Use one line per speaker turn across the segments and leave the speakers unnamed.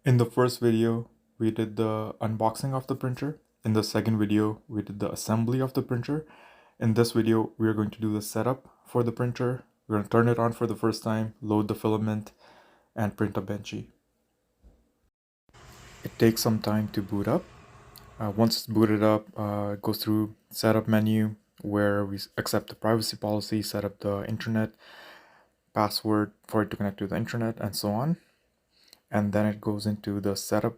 In the first video, we did the unboxing of the printer. In the second video, we did the assembly of the printer. In this video, we are going to do the setup for the printer. We're going to turn it on for the first time, load the filament, and print a benchy. It takes some time to boot up. Once it's booted up, it goes through setup menu where we accept the privacy policy, set up the internet password for it to connect to the internet, and so on. And then it goes into the setup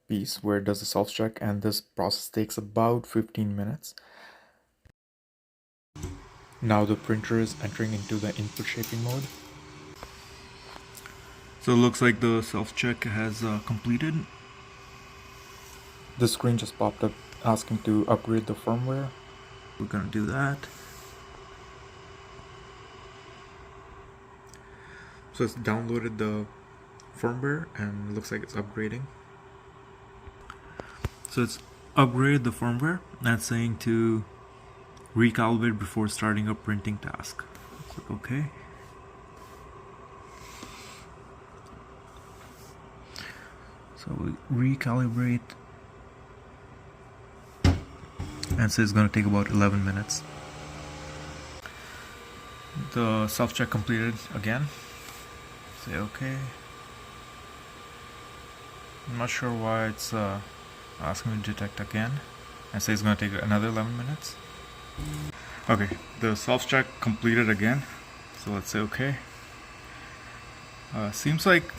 piece where it does the self-check, and this process takes about 15 minutes. Now the printer is entering into the input shaping mode. So it looks like the self-check has completed. The screen just popped up asking to upgrade the firmware. We're gonna do that. So it's downloaded the firmware and it looks like it's upgrading. So it's upgraded the firmware and it's saying to recalibrate before starting a printing task. Click OK. So we recalibrate and says it's going to take about 11 minutes. The self-check completed again. Say OK. I'm not sure why it's asking me to detect again and say it's going to take another 11 minutes. Okay, the self-check completed again, so let's say OK. Seems like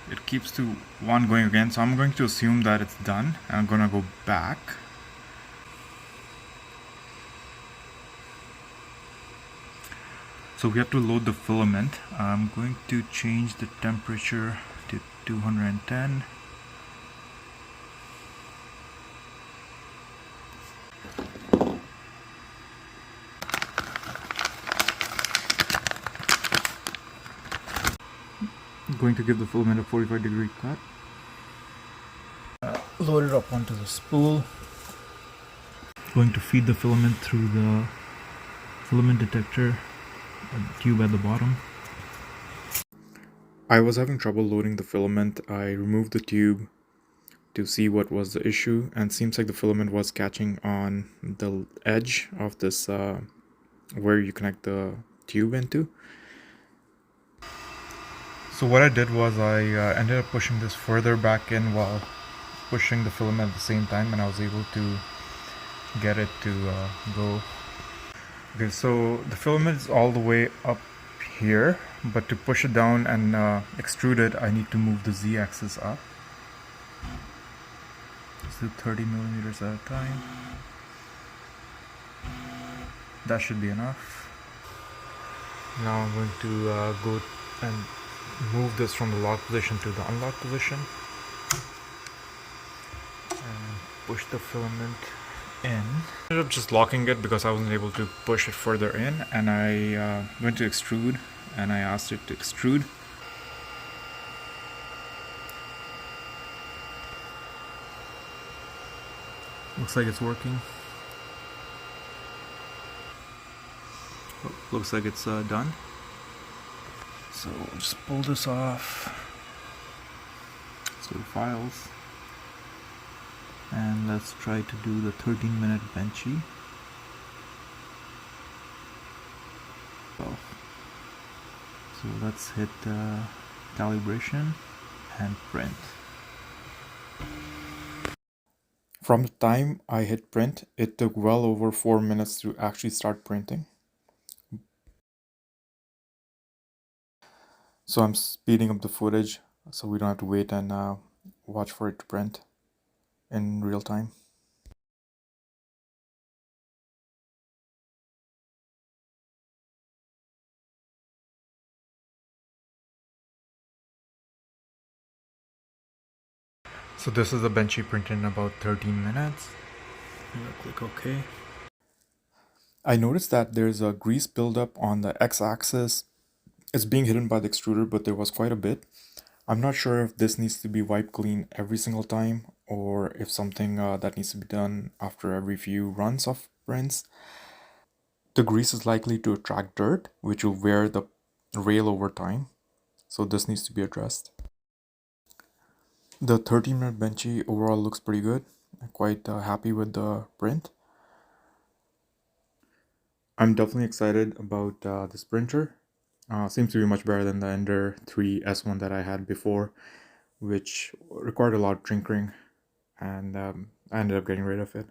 it keeps to one going again, so I'm going to assume that it's done and I'm going to go back. So we have to load the filament. I'm going to change the temperature to 210. I'm going to give the filament a 45-degree cut. Load it up onto the spool. Going to feed the filament through the filament detector tube at the bottom. I was having trouble loading the filament. I removed the tube to see what was the issue, and seems like the filament was catching on the edge of this where you connect the tube into. So what I did was I ended up pushing this further back in while pushing the filament at the same time, and I was able to get it to go. Okay, so the filament is all the way up here, but to push it down and extrude it, I need to move the z-axis up. Let's do 30 millimeters at a time. That should be enough. Now I'm going to go and move this from the lock position to the unlock position and push the filament in. I ended up just locking it because I wasn't able to push it further in, and I went to extrude and I asked it to extrude. Looks like it's working. Looks like it's done. So I'll just pull this off. Let's go to files. And let's try to do the 13-minute benchy. So let's hit calibration and print. From the time I hit print, it took well over 4 minutes to actually start printing. So I'm speeding up the footage so we don't have to wait and watch for it to print in real time. So this is the benchy printed in about 13 minutes. I'm gonna click OK. I noticed that there's a grease buildup on the x-axis. It's being hidden by the extruder, but there was quite a bit. I'm not sure if this needs to be wiped clean every single time, or if something that needs to be done after every few runs of prints. The grease is likely to attract dirt, which will wear the rail over time, so this needs to be addressed. The 13-minute benchy overall looks pretty good. I'm quite happy with the print. I'm definitely excited about this printer. Seems to be much better than the Ender 3 S1 that I had before, which required a lot of tinkering, and I ended up getting rid of it.